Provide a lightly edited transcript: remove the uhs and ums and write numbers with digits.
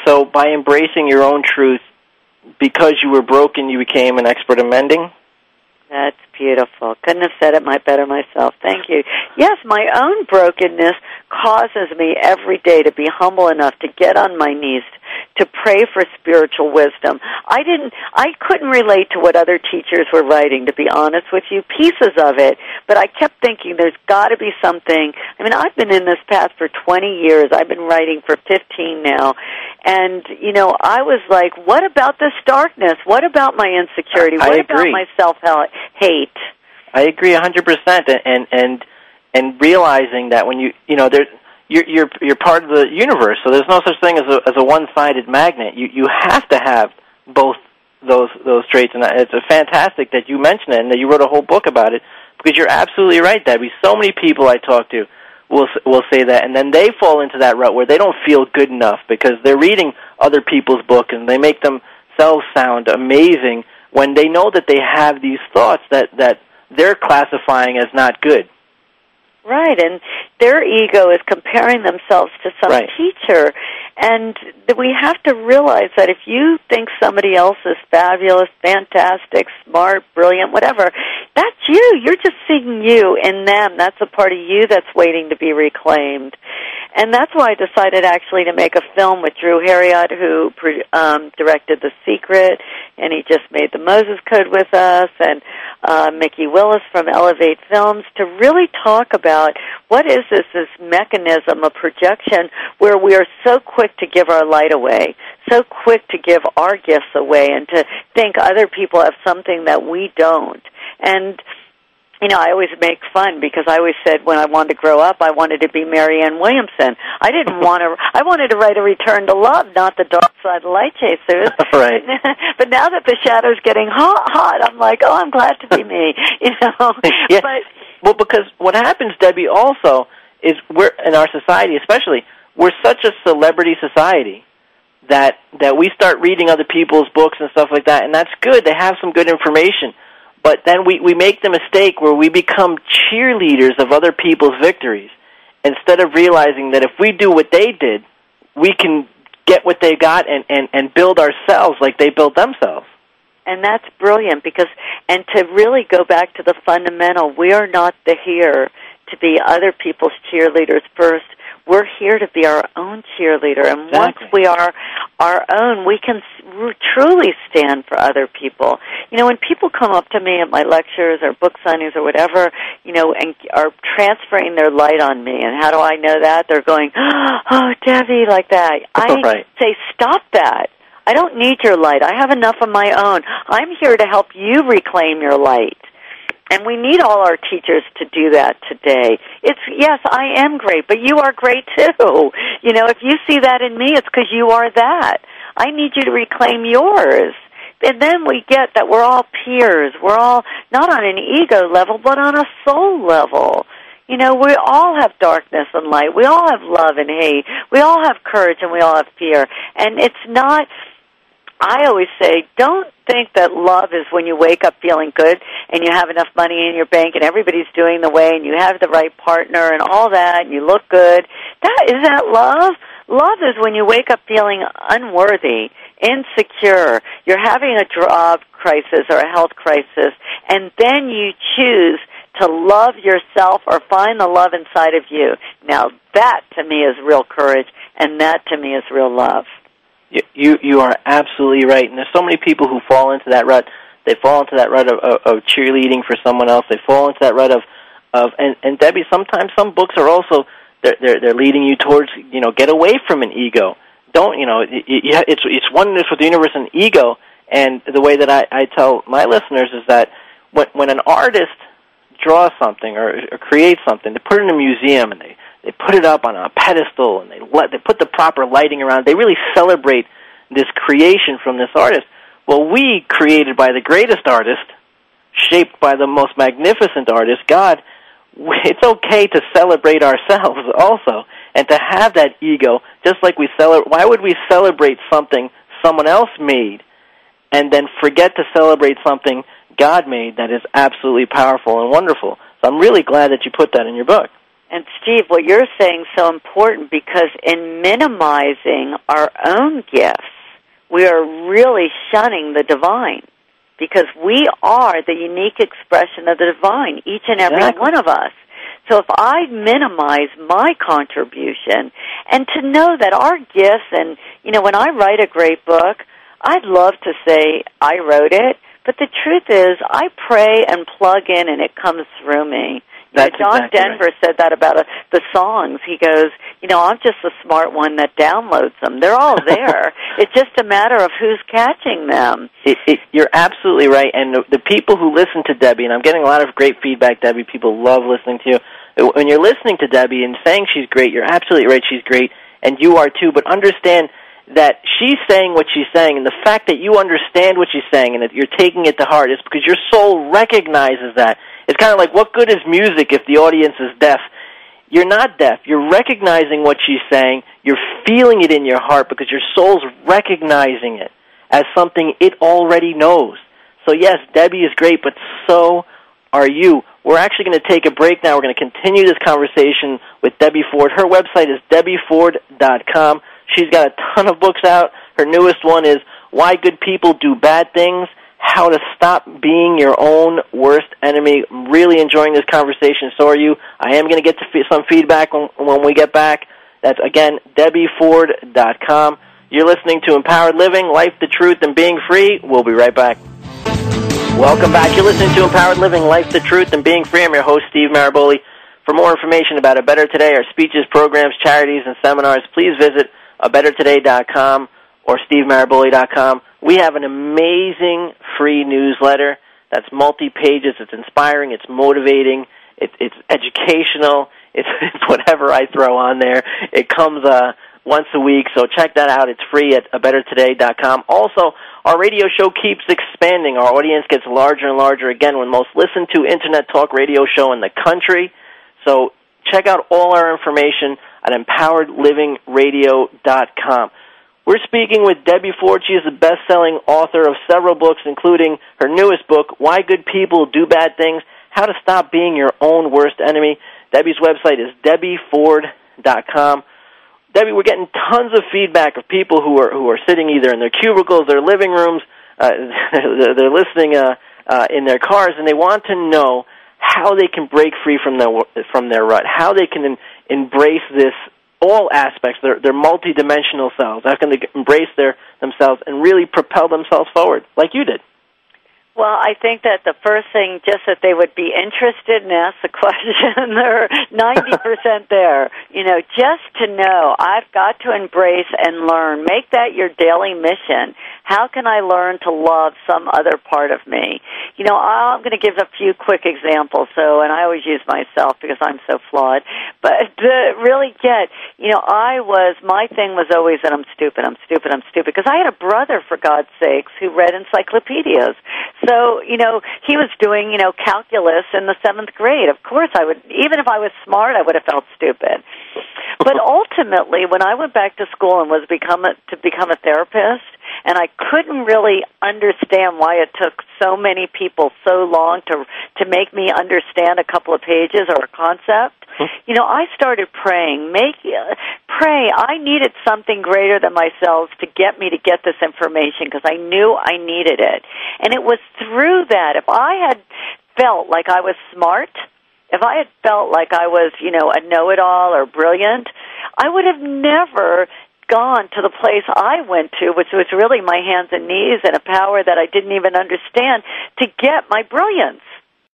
So by embracing your own truth, because you were broken, you became an expert in mending? That's beautiful. Couldn't have said it better myself. Thank you. Yes, my own brokenness causes me every day to be humble enough to get on my knees, to pray for spiritual wisdom. I couldn't relate to what other teachers were writing, to be honest with you, pieces of it, but I kept thinking there's got to be something. I mean, I've been in this path for 20 years. I've been writing for 15 now. And, I was like, what about this darkness? What about my insecurity? What about my self-hate? I agree 100%. And realizing that when you're part of the universe, so there's no such thing as a one-sided magnet. You have to have both those traits, and it's fantastic that you mentioned it and that you wrote a whole book about it, because you're absolutely right, Debbie. So many people I talk to will say that, and then they fall into that rut where they don't feel good enough because they're reading other people's book and they make themselves sound amazing when they know that they have these thoughts that they're classifying as not good. Right, and their ego is comparing themselves to some teacher, and we have to realize that if you think somebody else is fabulous, fantastic, smart, brilliant, whatever, that's you. You're just seeing you in them. That's a part of you that's waiting to be reclaimed. And that's why I decided actually to make a film with Drew Harriott, who directed The Secret, and he just made the Moses Code with us, and Mickey Willis from Elevate Films, to really talk about what is this mechanism of projection where we are so quick to give our light away, so quick to give our gifts away, and to think other people have something that we don't. And I always make fun because I always said when I wanted to grow up, I wanted to be Marianne Williamson. I wanted to write A Return to Love, not The Dark Side of Light Chasers. Right. But now that the shadow's getting hot, I'm like, oh, I'm glad to be me, Yeah. Well, because what happens, Debbie, also is we're, in our society especially, we're such a celebrity society that we start reading other people's books and stuff like that, and that's good. They have some good information. But then we make the mistake where we become cheerleaders of other people's victories instead of realizing that if we do what they did, we can get what they got and build ourselves like they built themselves. And that's brilliant and to really go back to the fundamental, we are not here to be other people's cheerleaders first. We're here to be our own cheerleader, and once we are our own, we can truly stand for other people. When people come up to me at my lectures or book signings or whatever, and are transferring their light on me, and how do I know that? They're going, oh, Debbie, like that. I say, stop that. I don't need your light. I have enough of my own. I'm here to help you reclaim your light. And we need all our teachers to do that today. Yes, I am great, but you are great too. If you see that in me, it's because you are that. I need you to reclaim yours. And then we get that we're all peers. We're all not on an ego level, but on a soul level. We all have darkness and light. We all have love and hate. We all have courage and we all have fear. And it's not... I always say, don't think that love is when you wake up feeling good and you have enough money in your bank and everybody's doing the way and you have the right partner and all that and you look good. Is that love? Love is when you wake up feeling unworthy, insecure, you're having a job crisis or a health crisis, and then you choose to love yourself or find the love inside of you. Now, that to me is real courage, and that to me is real love. You are absolutely right, and there's so many people who fall into that rut. They fall into that rut of cheerleading for someone else. They fall into that rut of and Debbie, sometimes some books are also they're leading you towards get away from an ego. Don't it's oneness with the universe and ego. And the way that I tell my listeners is that when an artist draws something or creates something, they put it in a museum and they put it up on a pedestal and they put the proper lighting around it. They really celebrate this creation from this artist. Well, we, created by the greatest artist, shaped by the most magnificent artist, God, it's okay to celebrate ourselves also and to have that ego, just like we celebrate. Why would we celebrate something someone else made and then forget to celebrate something God made that is absolutely powerful and wonderful? So I'm really glad that you put that in your book. And Steve, what you're saying is so important, because in minimizing our own gifts, we are really shunning the divine, because we are the unique expression of the divine, each and every one of us. So if I minimize my contribution, and to know that our gifts, and, you know, when I write a great book, I'd love to say I wrote it, but the truth is I pray and plug in and it comes through me. That's John exactly Denver right. said that about the songs. He goes, you know, I'm just the smart one that downloads them. They're all there. It's just a matter of who's catching them. You're absolutely right. And the people who listen to Debbie, and I'm getting a lot of great feedback, Debbie, people love listening to you. When you're listening to Debbie and saying she's great, you're absolutely right, she's great, and you are too. But understand that she's saying what she's saying, and the fact that you understand what she's saying and that you're taking it to heart is because your soul recognizes that. It's kind of like, what good is music if the audience is deaf? You're not deaf. You're recognizing what she's saying. You're feeling it in your heart because your soul's recognizing it as something it already knows. So, yes, Debbie is great, but so are you. We're actually going to take a break now. We're going to continue this conversation with Debbie Ford. Her website is debbieford.com. She's got a ton of books out. Her newest one is Why Good People Do Bad Things, How to Stop Being Your Own Worst Enemy. I'm really enjoying this conversation. So are you. I am going to get to some feedback when we get back. That's, again, debbieford.com. You're listening to Empowered Living, Life, the Truth, and Being Free. We'll be right back. Welcome back. You're listening to Empowered Living, Life, the Truth, and Being Free. I'm your host, Steve Maraboli. For more information about A Better Today, our speeches, programs, charities, and seminars, please visit abettertoday.com or stevemaraboli.com. We have an amazing free newsletter that's multi-pages. It's inspiring. It's motivating. It's educational. It's whatever I throw on there. It comes once a week, so check that out. It's free at abettertoday.com. Also, our radio show keeps expanding. Our audience gets larger and larger. Again, we're the most listened to internet talk radio show in the country. So check out all our information at empoweredlivingradio.com. We're speaking with Debbie Ford. She is the best-selling author of several books, including her newest book, Why Good People Do Bad Things, How to Stop Being Your Own Worst Enemy. Debbie's website is debbieford.com. Debbie, we're getting tons of feedback of people who are sitting either in their cubicles, their living rooms, they're listening in their cars, and they want to know how they can break free from their rut, how they can embrace this, all aspects, their multidimensional selves, how can they embrace themselves and really propel themselves forward, like you did. Well, I think that the first thing, just that they would be interested and ask the question, they're 90% there. You know, just to know, I've got to embrace and learn. Make that your daily mission. How can I learn to love some other part of me? You know, I'm going to give a few quick examples, and I always use myself because I'm so flawed, but to really get, you know, my thing was always that I'm stupid, because I had a brother, for God's sakes, who read encyclopedias. So, you know, he was doing, you know, calculus in the 7th grade. Of course I would, even if I was smart, I would have felt stupid. But ultimately, when I went back to school and was to become a therapist, and I couldn't really understand why it took so many people so long to make me understand a couple of pages or a concept, you know, I started praying. Pray. I needed something greater than myself to get me to get this information because I knew I needed it. And it was through that. If I had felt like I was smart, if I had felt like I was, you know, a know-it-all or brilliant, I would have never gone to the place I went to, which was really my hands and knees and a power that I didn't even understand, to get my brilliance.